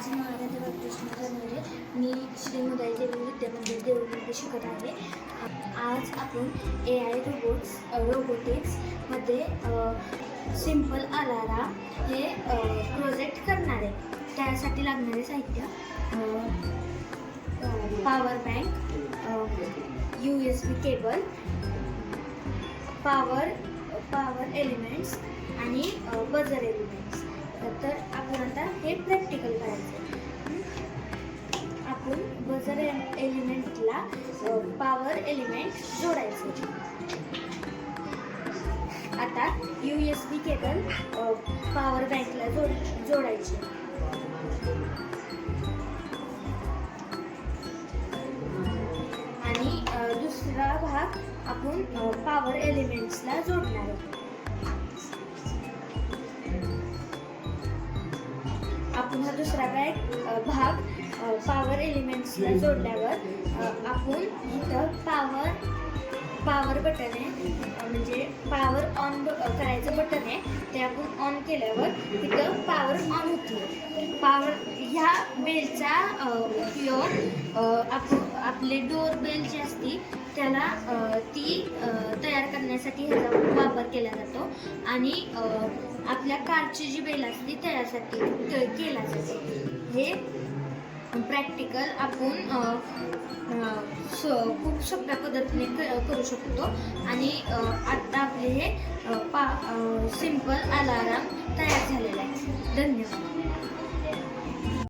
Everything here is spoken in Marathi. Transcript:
माझे नाव आराध्य कृष्ण धनवरे. मी श्री मुदाई देवी विद्यामंदिर देऊळमध्ये शिकत आहे. आज आपण AI रोबोटिक्समध्ये सिम्पल अलाराम हे प्रोजेक्ट करणार आहे. त्यासाठी लागणारे साहित्य power bank, USB cable, power elements आणि बजर एलिमेंट्स. तर आपण आता हे प्रॅक्टिकल करायचं. आपण बजर एलिमेंटला पॉवर एलिमेंट जोडायचे. आता USB केबल पॉवर बँकला जोडायचे आणि दुसरा भाग आपण पॉवर एलिमेंट्सला जोडणार आहोत. आपण हा दुसरा भाग पॉवर एलिमेंट्सला जोडल्यावर आपण इथं पॉवर बटन आहे, म्हणजे पॉवर ऑन करायचं बटन आहे, ते आपण ऑन केल्यावर तिथं पॉवर ऑन होते. पॉवर ह्या बेलचा उपयोग आपले डोर बेल जी असते त्याला ती तयार करण्यासाठी ह्याचा वापर केला जातो आणि आपल्या कारची जी बेल असते त्यासाठी केला जातो. हे प्रॅक्टिकल आपण खूप सोप्या पद्धतीने करू शकतो आणि आत्ता आपले हे सिम्पल अलाराम तयार झालेला आहे. धन्यवाद.